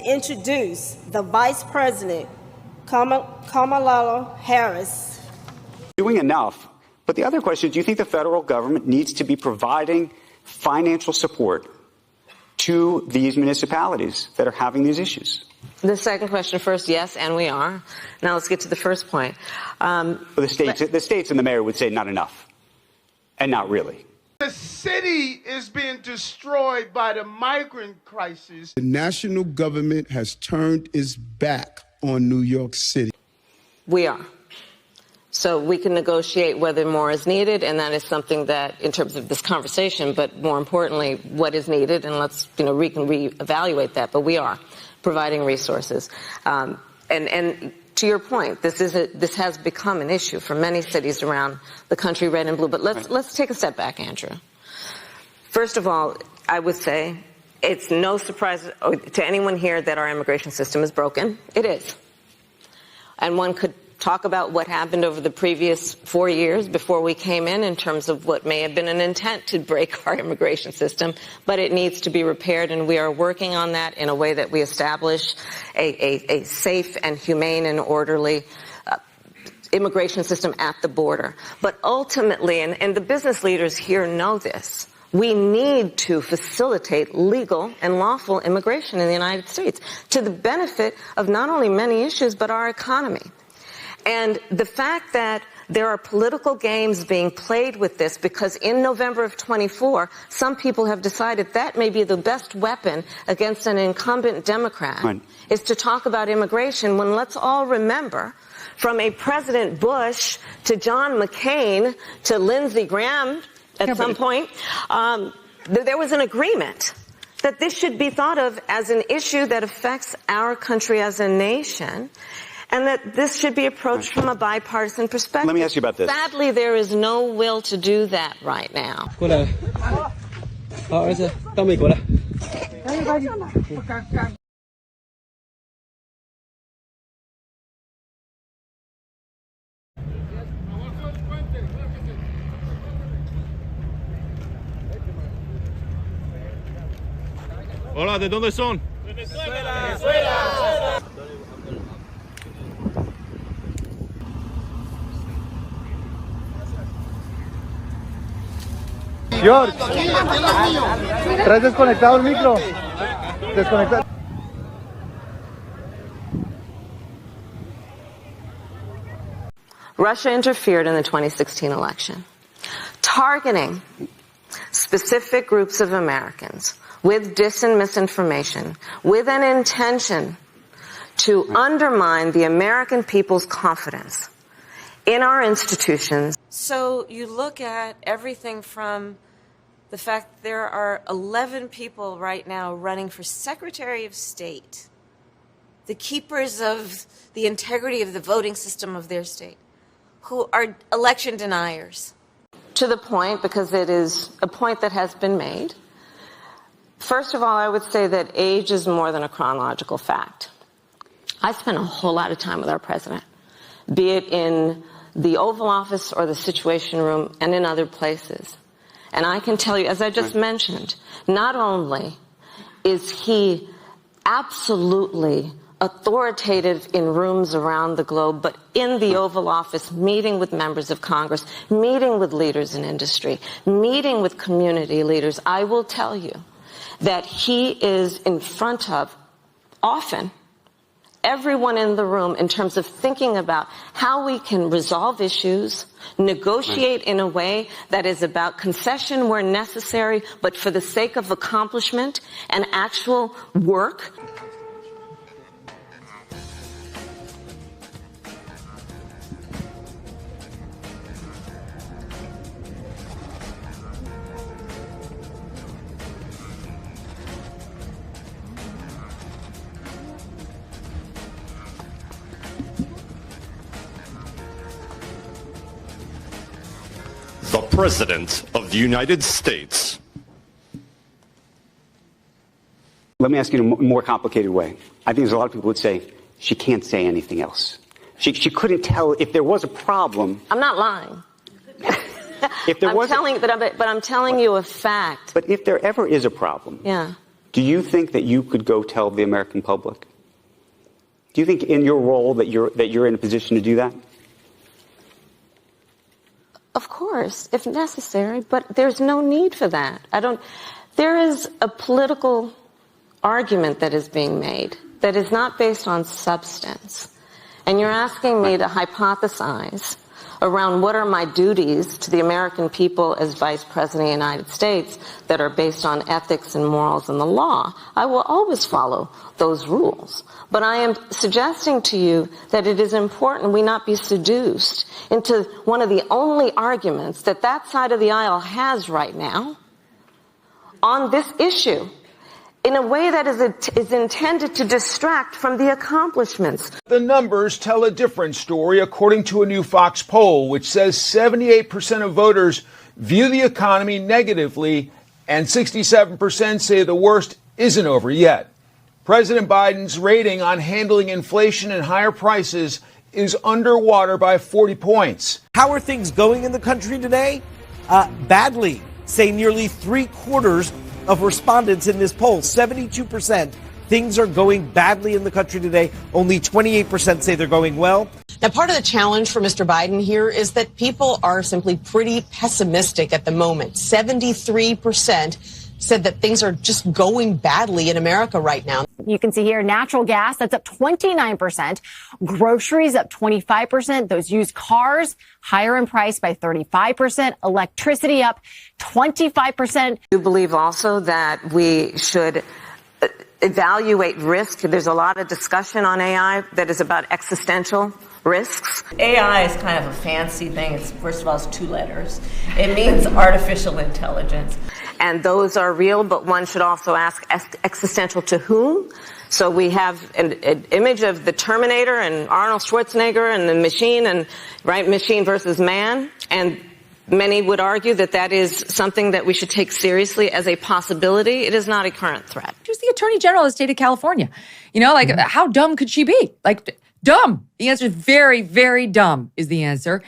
introduce the Vice President, Kamala Harris. Doing enough. But the other question is, do you think the federal government needs to be providing financial support to these municipalities that are having these issues? The second question first, yes, and we are. Now let's get to the first point. The states and the mayor would say not enough, and not really. The city is being destroyed by the migrant crisis. The national government has turned its back on New York City. We are. So we can negotiate whether more is needed, and that is something that, in terms of this conversation, but more importantly, what is needed, and let's, we can reevaluate that. But we are providing resources, and to your point, this has become an issue for many cities around the country, red and blue. But let's take a step back, Andrew. First of all, I would say it's no surprise to anyone here that our immigration system is broken. It is, and one could talk about what happened over the previous 4 years before we came in terms of what may have been an intent to break our immigration system, but it needs to be repaired, and we are working on that in a way that we establish a safe and humane and orderly immigration system at the border. But ultimately, and the business leaders here know this, we need to facilitate legal and lawful immigration in the United States to the benefit of not only many issues, but our economy. And the fact that there are political games being played with this, because in November of 24, some people have decided that may be the best weapon against an incumbent Democrat, is to talk about immigration, when let's all remember, from a President Bush to John McCain to Lindsey Graham at some point, there was an agreement that this should be thought of as an issue that affects our country as a nation, and that this should be approached from a bipartisan perspective. Let me ask you about this. Sadly, there is no will to do that right now. Hola, ¿de dónde son? Venezuela. George, traes desconectado el micro. Desconectado. Russia interfered in the 2016 election, targeting specific groups of Americans with dis and misinformation, with an intention to undermine the American people's confidence in our institutions. So you look at everything from the fact there are 11 people right now running for Secretary of State, the keepers of the integrity of the voting system of their state, who are election deniers. To the point, because it is a point that has been made, first of all, I would say that age is more than a chronological fact. I spent a whole lot of time with our president, be it in the Oval Office or the Situation Room and in other places. And I can tell you, as I just mentioned, not only is he absolutely authoritative in rooms around the globe, but in the Oval Office, meeting with members of Congress, meeting with leaders in industry, meeting with community leaders, I will tell you that he is in front of, often, everyone in the room in terms of thinking about how we can resolve issues, negotiate in a way that is about concession where necessary, but for the sake of accomplishment and actual work. The President of the United States. Let me ask you in a more complicated way. I think there's a lot of people who would say she can't say anything else. She couldn't tell if there was a problem. I'm not lying. If there was, but I'm telling you a fact. But if there ever is a problem, yeah, do you think that you could go tell the American public? Do you think in your role that you're in a position to do that? Of course, if necessary, but there's no need for that. There is a political argument that is being made that is not based on substance. And you're asking me to hypothesize around what are my duties to the American people as Vice President of the United States that are based on ethics and morals and the law. I will always follow those rules. But I am suggesting to you that it is important we not be seduced into one of the only arguments that that side of the aisle has right now on this issue in a way that is intended to distract from the accomplishments. The numbers tell a different story, according to a new Fox poll, which says 78% of voters view the economy negatively, and 67% say the worst isn't over yet. President Biden's rating on handling inflation and higher prices is underwater by 40 points. How are things going in the country today? Badly, say nearly 3/4 of respondents in this poll, 72%, things are going badly in the country today. Only 28% say they're going well. Now, part of the challenge for Mr. Biden here is that people are simply pretty pessimistic at the moment. 73% said that things are just going badly in America right now. You can see here natural gas, that's up 29%. Groceries up 25%. Those used cars higher in price by 35%. Electricity up 25%. I believe also that we should evaluate risk. There's a lot of discussion on AI that is about existential risks. AI is kind of a fancy thing. First of all, it's 2 letters. It means artificial intelligence. And those are real, but one should also ask existential to whom? So we have an image of the Terminator and Arnold Schwarzenegger and the machine, and right, machine versus man. And many would argue that that is something that we should take seriously as a possibility. It is not a current threat. She was the Attorney General of the state of California. You know, like, how dumb could she be? Like, dumb. The answer is very, very dumb is the answer.